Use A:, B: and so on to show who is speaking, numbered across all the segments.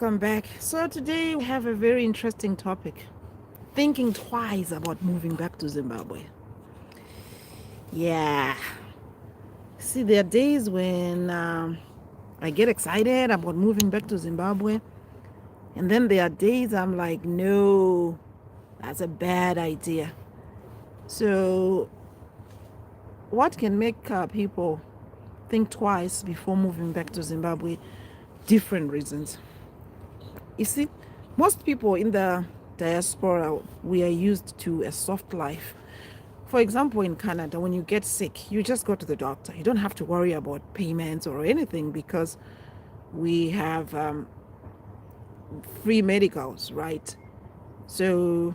A: Welcome back. So today we have a very interesting topic. Thinking twice about moving back to Zimbabwe. Yeah. See, there are days when I get excited about moving back to Zimbabwe. And then there are days I'm like, no, that's a bad idea. So, what can make people think twice before moving back to Zimbabwe? Different reasons. You see, most people in the diaspora, we are used to a soft life. For example, in Canada, when you get sick, you just go to the doctor. You don't have to worry about payments or anything because we have free medicals, right? So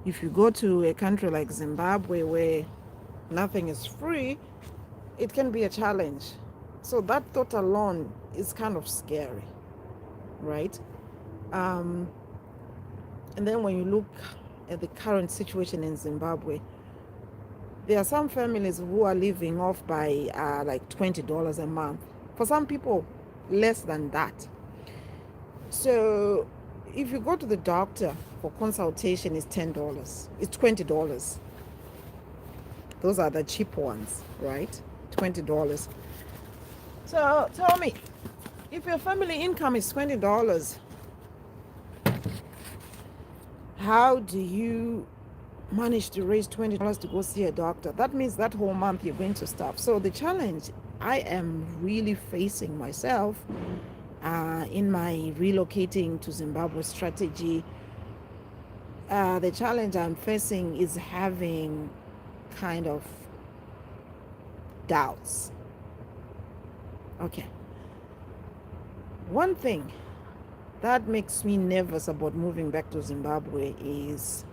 A: if you go to a country like Zimbabwe where nothing is free, it can be a challenge. So that thought alone is kind of scary, right? And then when you look at the current situation in Zimbabwe, there are some families who are living off by like $20 a month. For some people, less than that. So if you go to the doctor for consultation, it's $10. It's $20. Those are the cheap ones, right? $20. So tell me, if your family income is $20, how do you manage to raise $20 to go see a doctor? That means that whole month you're going to starve. So the challenge I am really facing myself in my relocating to Zimbabwe strategy, the challenge I'm facing is having kind of doubts. Okay. One thing that makes me nervous about moving back to Zimbabwe is,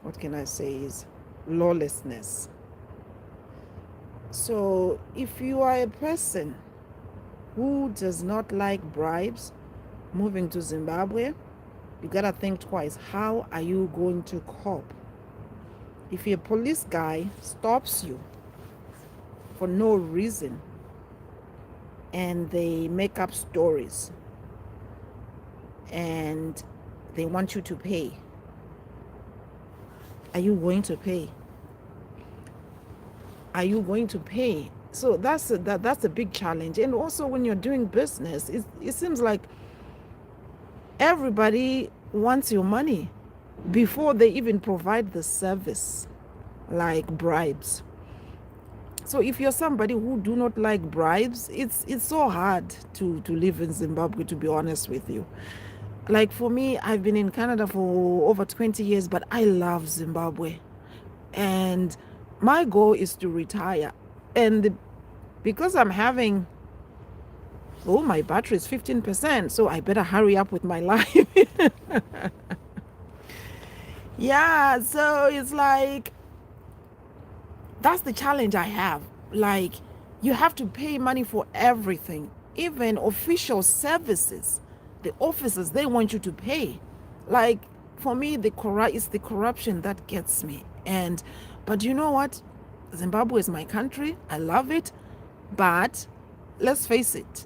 A: what can I say, is lawlessness. So if you are a person who does not like bribes, moving to Zimbabwe, you gotta think twice. How are you going to cope? If a police guy stops you for no reason and they make up stories and they want you to pay, are you going to pay? Are you going to pay? So that's a big challenge. And also when you're doing business, it seems like everybody wants your money before they even provide the service, like bribes. So if you're somebody who do not like bribes, it's so hard to live in Zimbabwe, to be honest with you. Like for me, I've been in Canada for over 20 years, but I love Zimbabwe. And my goal is to retire. And because I'm having, my battery is 15%, so I better hurry up with my life. Yeah, so it's like, that's the challenge I have. Like, you have to pay money for everything, even official services. The officers, they want you to pay. Like, for me, it's the corruption that gets me. But you know what? Zimbabwe is my country. I love it. But let's face it,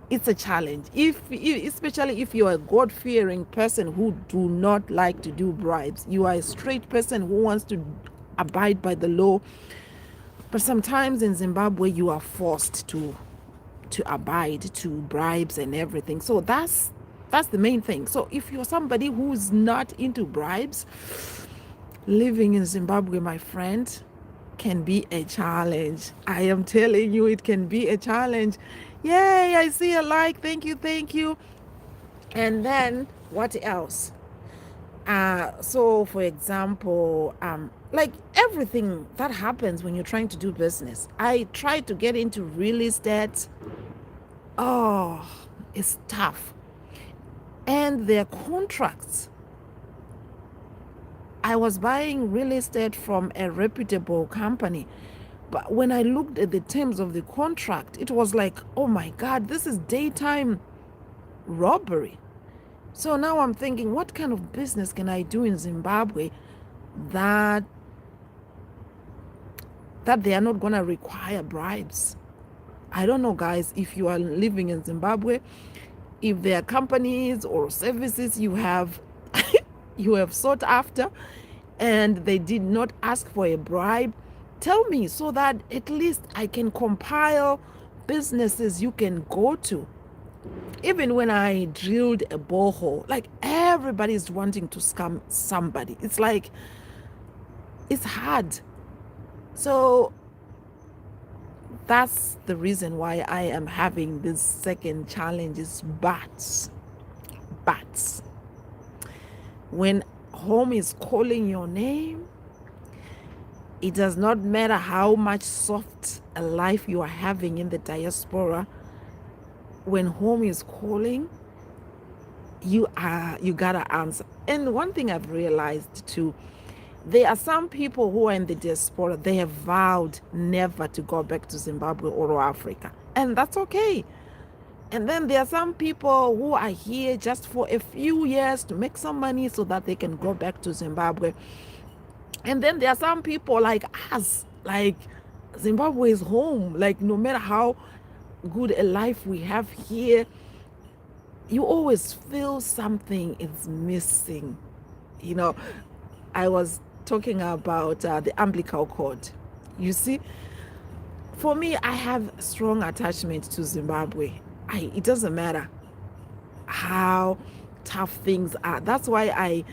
A: it's a challenge. Especially if you're a God-fearing person who do not like to do bribes. You are a straight person who wants to abide by the law. But sometimes in Zimbabwe, you are forced to abide to bribes and everything. So that's the main thing. So if you're somebody who's not into bribes, living in Zimbabwe, my friend, can be a challenge. I am telling you, it can be a challenge. Yay, I see a like. Thank you. And then what else? So for example, like everything that happens when you're trying to do business. I tried to get into real estate. Oh, it's tough. And their contracts. I was buying real estate from a reputable company. But when I looked at the terms of the contract, it was like, oh my God, this is daytime robbery. So now I'm thinking, what kind of business can I do in Zimbabwe that they are not going to require bribes? I don't know, guys, if you are living in Zimbabwe, if there are companies or services you have you have sought after and they did not ask for a bribe, tell me so that at least I can compile businesses you can go to. Even when I drilled a borehole, like everybody's wanting to scam somebody. It's like, it's hard. So that's the reason why I am having this second challenge is bats. Bats. When home is calling your name, it does not matter how much soft a life you are having in the diaspora. When home is calling, you gotta answer. And one thing I've realized too, there are some people who are in the diaspora, they have vowed never to go back to Zimbabwe or Africa, and that's okay. And then there are some people who are here just for a few years to make some money so that they can go back to Zimbabwe. And then there are some people like us, like Zimbabwe is home. Like no matter how good a life we have here, you always feel something is missing. You know, I was talking about the umbilical cord. You see, for me, I have strong attachment to Zimbabwe. It doesn't matter how tough things are. That's why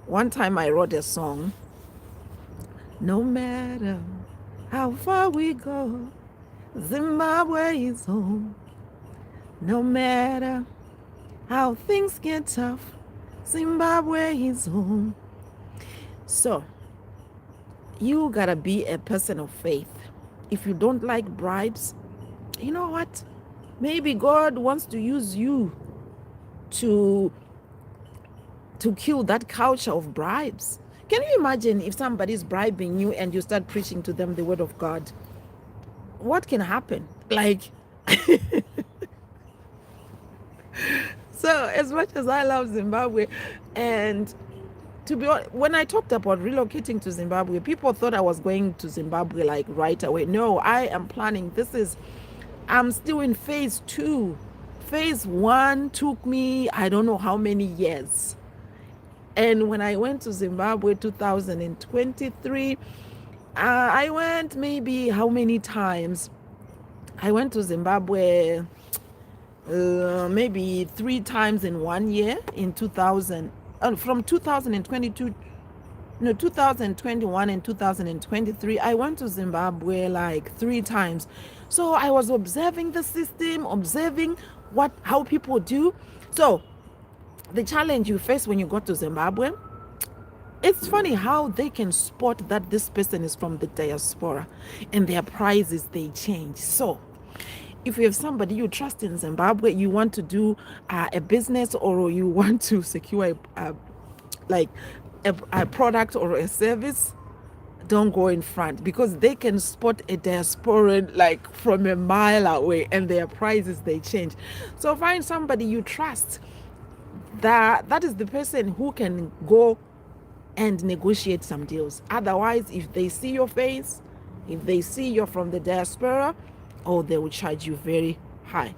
A: one time I wrote a song. No matter how far we go, Zimbabwe is home. No matter how things get tough, Zimbabwe is home. So you gotta be a person of faith. If you don't like bribes, you know what? Maybe God wants to use you to kill that culture of bribes. Can you imagine if somebody's bribing you and you start preaching to them the word of God? What can happen? Like, so as much as I love Zimbabwe, and to be honest, when I talked about relocating to Zimbabwe, people thought I was going to Zimbabwe like right away. No, I am planning. I'm still in phase 2. Phase 1 took me, I don't know how many years. And when I went to Zimbabwe 2023, I went maybe how many times? I went to Zimbabwe maybe 3 times in 1 year in 2000. From 2022, no, 2021 and 2023, I went to Zimbabwe like 3 times. So I was observing the system, observing how people do. So the challenge you face when you go to Zimbabwe, it's funny how they can spot that this person is from the diaspora and their prices, they change. So if you have somebody you trust in Zimbabwe, you want to do a business, or you want to secure a product or a service, don't go in front, because they can spot a diasporan like from a mile away and their prices, they change. So find somebody you trust. That is the person who can go and negotiate some deals. Otherwise, if they see your face, if they see you're from the diaspora, they will charge you very high.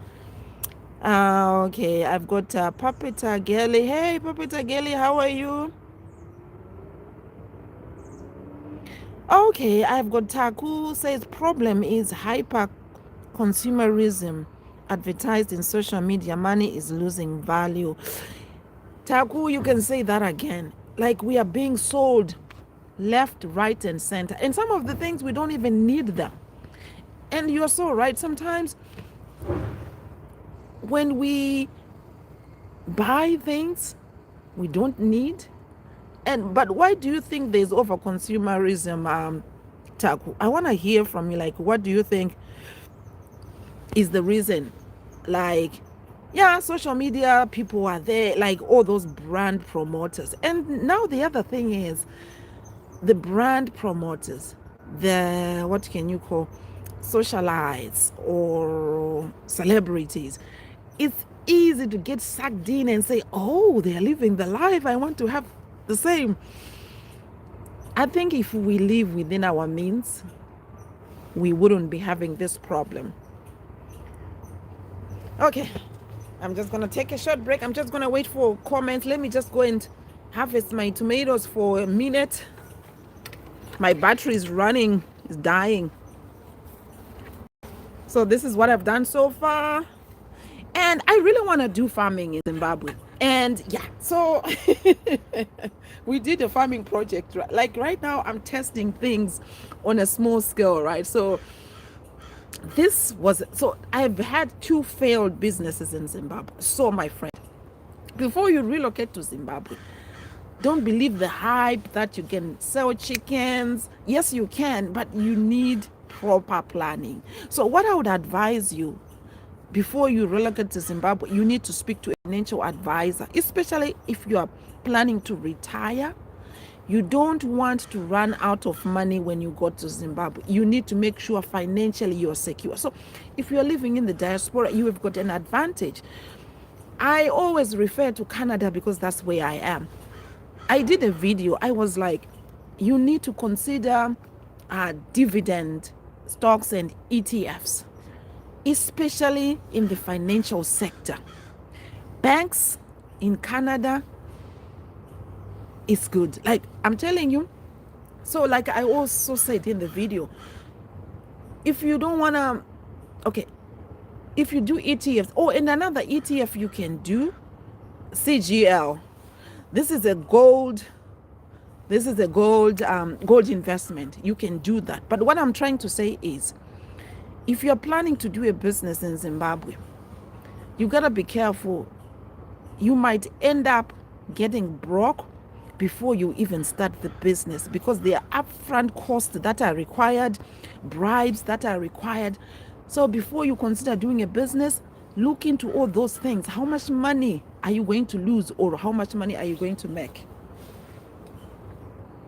A: Okay, I've got Papita Geli. Hey, Papita Geli, how are you? Okay, I've got Taku says problem is hyper consumerism advertised in social media. Money is losing value. Taku, you can say that again. Like we are being sold left, right, and center. And some of the things we don't even need them. And you're so right. Sometimes when we buy things we don't need, but why do you think there's over consumerism, Taku? I want to hear from you. Like, what do you think is the reason? Like, yeah, social media, people are there, like all those brand promoters. And now the other thing is the brand promoters, what can you call, socialites or celebrities. It's easy to get sucked in and say, oh, they're living the life, I want to have the same. I think if we live within our means, we wouldn't be having this problem. Okay, I'm just gonna take a short break. I'm just gonna wait for comments. Let me just go and harvest my tomatoes for a minute. My battery is running, is dying. So this is what I've done so far. And I really want to do farming in Zimbabwe. And yeah, so we did a farming project. Like right now, I'm testing things on a small scale, right? So I've had 2 failed businesses in Zimbabwe. So my friend, before you relocate to Zimbabwe, don't believe the hype that you can sell chickens. Yes, you can, but you need proper planning. So what I would advise you, before you relocate to Zimbabwe, you need to speak to a financial advisor, especially if you are planning to retire. You don't want to run out of money when you go to Zimbabwe. You need to make sure financially you're secure. So if you're living in the diaspora, you have got an advantage. I always refer to Canada because that's where I am. I did a video. I was like, you need to consider dividend stocks and ETFs, especially in the financial sector. Banks in Canada is good. Like I'm telling you. So like I also said in the video, if you don't want to, okay, if you do ETFs, and another ETF you can do, CGL. This is a gold gold investment. You can do that. But what I'm trying to say is, if you're planning to do a business in Zimbabwe, you gotta be careful. You might end up getting broke before you even start the business, because there are upfront costs that are required, bribes that are required. So before you consider doing a business, look into all those things. How much money are you going to lose, or how much money are you going to make?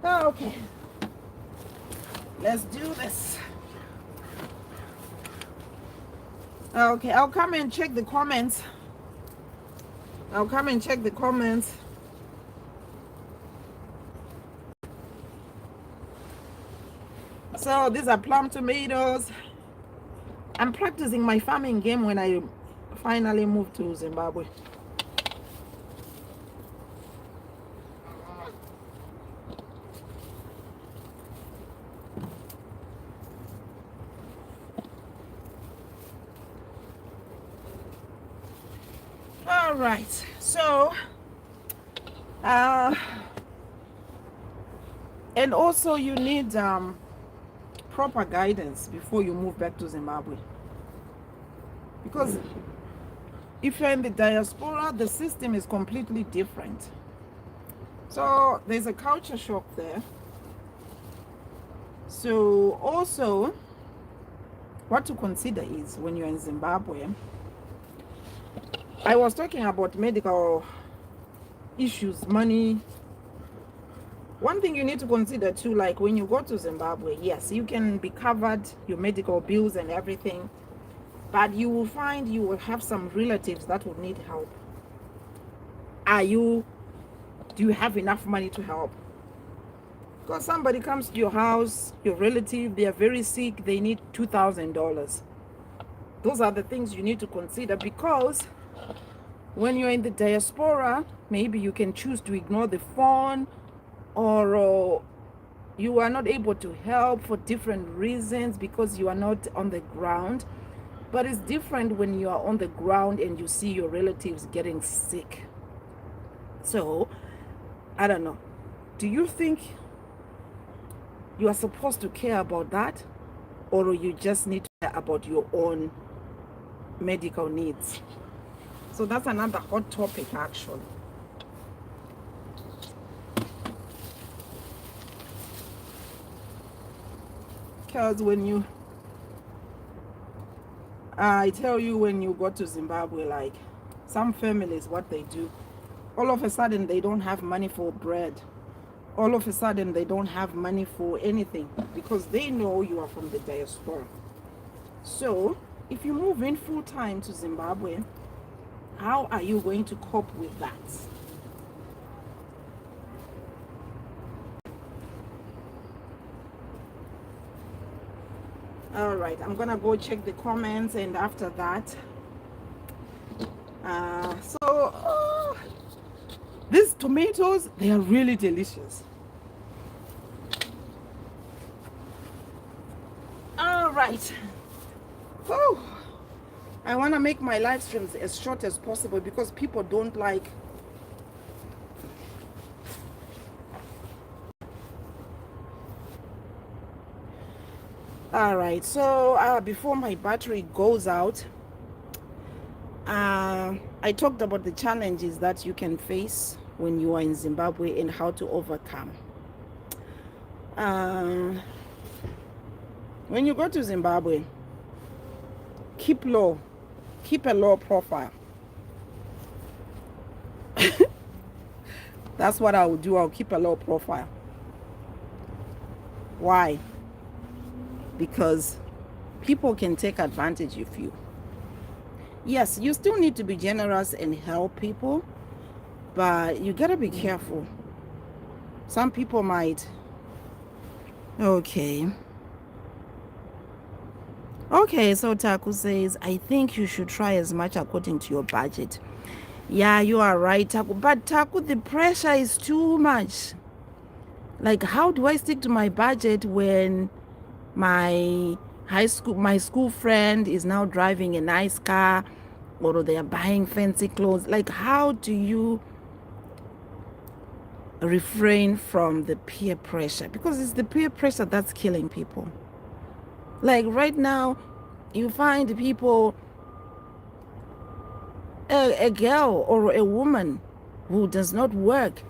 A: Okay, let's do this. Okay, I'll come and check the comments. So these are plum tomatoes. I'm practicing my farming game when I finally moved to Zimbabwe. All right, so and also you need proper guidance before you move back to Zimbabwe, because if you're in the diaspora, the system is completely different. So there's a culture shock there. So also what to consider is, when you're in Zimbabwe, I was talking about medical issues, money. One thing you need to consider too, like when you go to Zimbabwe, yes, you can be covered, your medical bills and everything, but you will find you will have some relatives that will need help. Do you have enough money to help? Because somebody comes to your house, your relative, they are very sick, they need $2,000. Those are the things you need to consider, because when you're in the diaspora, maybe you can choose to ignore the phone, or you are not able to help for different reasons because you are not on the ground. But it's different when you are on the ground and you see your relatives getting sick. So I don't know, do you think you are supposed to care about that, or you just need to care about your own medical needs? So that's another hot topic, actually. Because I tell you, when you go to Zimbabwe, like some families, what they do, all of a sudden they don't have money for bread. All of a sudden they don't have money for anything, because they know you are from the diaspora. So if you move in full time to Zimbabwe, how are you going to cope with that? All right, I'm gonna go check the comments, and after that So these tomatoes, they are really delicious. All right. Oh, I want to make my live streams as short as possible because people don't like. All right, so before my battery goes out, I talked about the challenges that you can face when you are in Zimbabwe and how to overcome. When you go to Zimbabwe, keep low, keep a low profile. That's what I will do. I'll keep a low profile. Why? Because people can take advantage of you. Yes, you still need to be generous and help people, but you gotta be careful. Some people might. Okay, so Taku says, I think you should try as much according to your budget. Yeah, you are right, Taku. But Taku, the pressure is too much. Like, how do I stick to my budget when my school friend is now driving a nice car, or they are buying fancy clothes? Like, how do you refrain from the peer pressure? Because it's the peer pressure that's killing people. Like right now, you find people, a girl or a woman who does not work,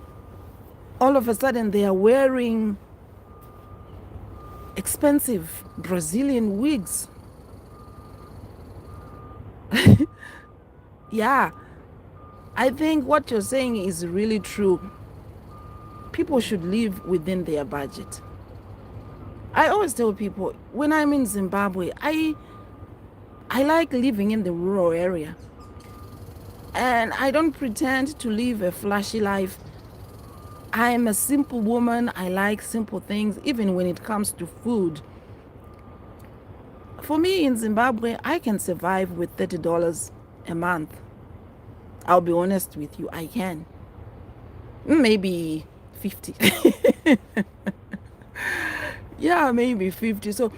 A: all of a sudden they are wearing expensive Brazilian wigs. Yeah, I think what you're saying is really true. People should live within their budget. I always tell people, when I'm in Zimbabwe, I like living in the rural area. And I don't pretend to live a flashy life. I'm a simple woman. I like simple things, even when it comes to food. For me in Zimbabwe, I can survive with $30 a month. I'll be honest with you, I can. Maybe 50. Yeah, maybe 50. So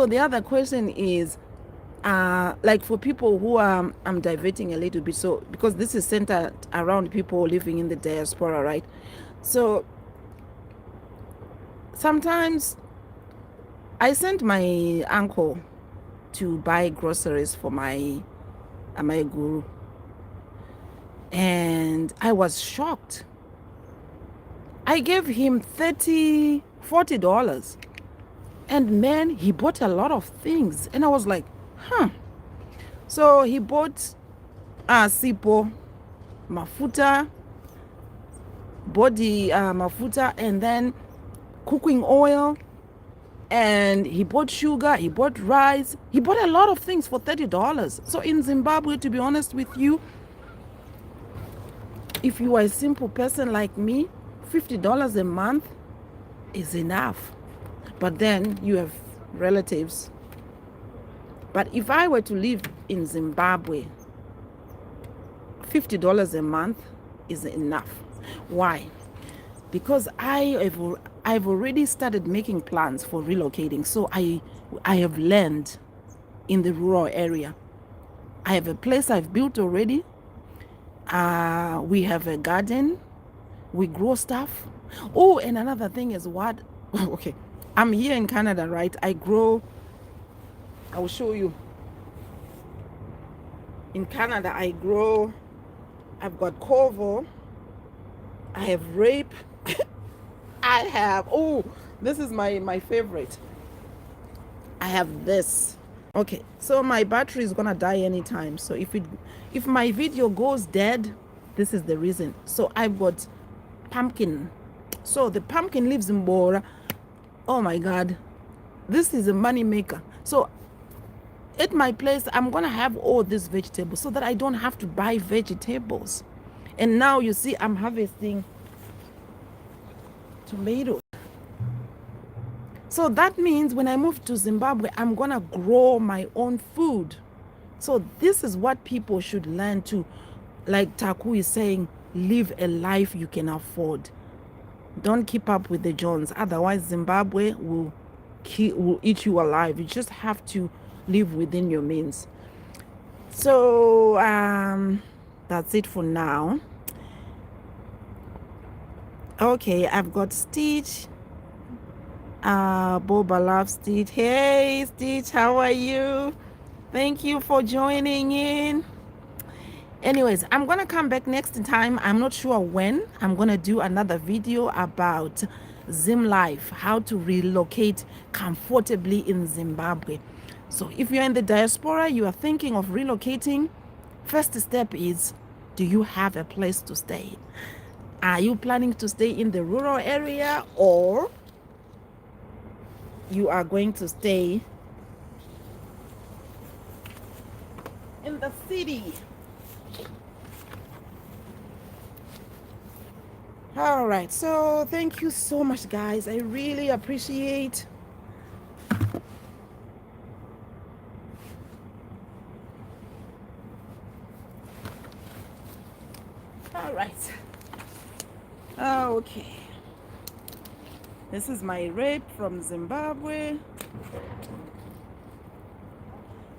A: the other question is, like for people who are, I'm diverting a little bit, so because this is centered around people living in the diaspora, right? So sometimes I sent my uncle to buy groceries for my guru, and I was shocked. I gave him $40, and man, he bought a lot of things, and I was like, so he bought sipo, mafuta, body mafuta, and then cooking oil, and he bought sugar, he bought rice, he bought a lot of things for $30. So in Zimbabwe, to be honest with you, if you are a simple person like me, $50 a month is enough. But then you have relatives. But if I were to live in Zimbabwe, $50 a month is enough. Why? Because I've already started making plans for relocating. So I have land in the rural area. I have a place I've built already. We have a garden. We grow stuff. Oh, and another thing is what? Okay, I'm here in Canada, right? I will show you. In Canada, I've got Corvo. I have rape. I have, this is my favorite. I have this. Okay, so my battery is gonna die anytime. So if my video goes dead, this is the reason. So I've got pumpkin. So the pumpkin lives in Bora. Oh my God, this is a money maker. So at my place, I'm gonna have all these vegetables so that I don't have to buy vegetables. And now you see I'm harvesting tomatoes. So that means when I move to Zimbabwe, I'm gonna grow my own food. So this is what people should learn to like Taku is saying, live a life you can afford. Don't keep up with the Jones. Otherwise, Zimbabwe will eat you alive. You just have to live within your means. So that's it for now. Okay, I've got Stitch. Boba loves Stitch. Hey Stitch, how are you? Thank you for joining in. Anyways, I'm gonna come back next time. I'm not sure when. I'm gonna do another video about Zim life, how to relocate comfortably in Zimbabwe. So if you're in the diaspora, you are thinking of relocating, first step is, do you have a place to stay? Are you planning to stay in the rural area, or you are going to stay in the city? All right, so thank you so much, guys. I really appreciate. All right. Okay. This is my rate from Zimbabwe.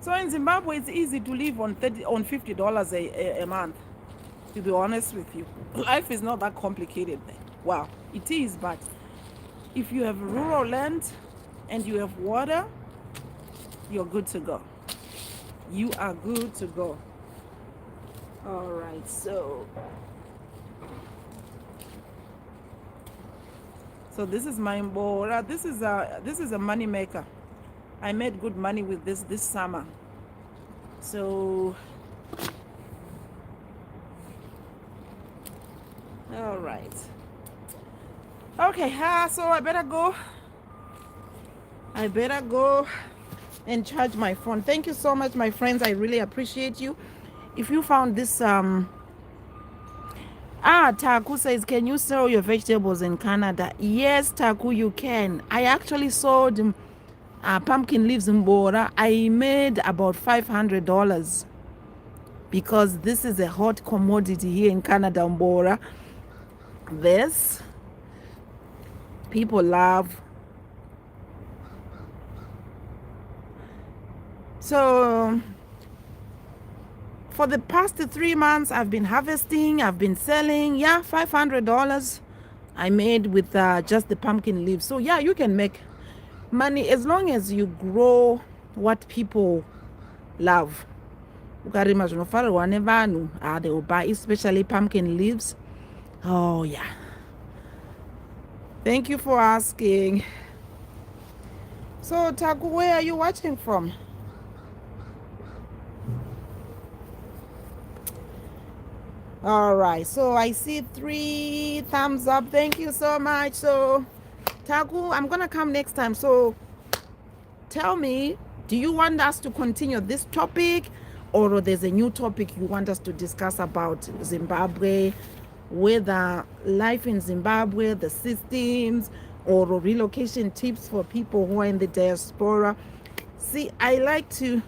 A: So in Zimbabwe, it's easy to live on $50 a month. To be honest with you, life is not that complicated. Wow, it is, but if you have rural land and you have water, you're good to go. You are good to go. All right, so this is my mbora. This is a money maker. I made good money with this summer. So all right. Okay, so I better go and charge my phone. Thank you so much, my friends. I really appreciate you. If you found this Taku says, can you sell your vegetables in Canada? Yes, Taku, you can. I actually sold pumpkin leaves in Bora. I made about $500 because this is a hot commodity here in Canada, Mbora. This people love. So for the past 3 months, I've been harvesting, I've been selling. Yeah, $500 I made with just the pumpkin leaves. So yeah, you can make money as long as you grow what people love. They will buy, especially pumpkin leaves. Oh yeah. Thank you for asking. So Taku, where are you watching from? All right, so I see 3 thumbs up. Thank you so much. So Taku, I'm gonna come next time. So tell me, do you want us to continue this topic, or there's a new topic you want us to discuss about Zimbabwe, whether life in Zimbabwe, the systems, or relocation tips for people who are in the diaspora? See, I like to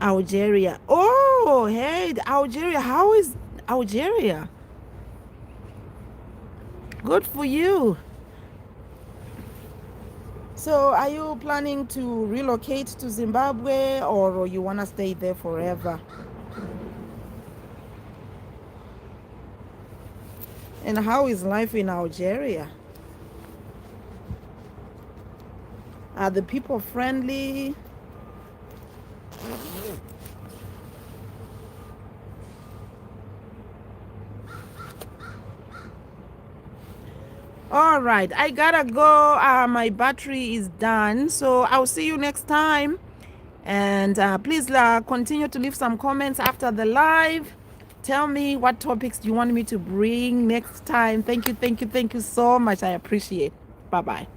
A: Algeria. Oh, hey, Algeria. How is Algeria? Good for you. So are you planning to relocate to Zimbabwe, or you want to stay there forever? And how is life in Algeria? Are the people friendly? All right, I gotta go. My battery is done, so I'll see you next time. And please continue to leave some comments after the live. Tell me what topics you want me to bring next time. Thank you so much. I appreciate it. Bye-bye.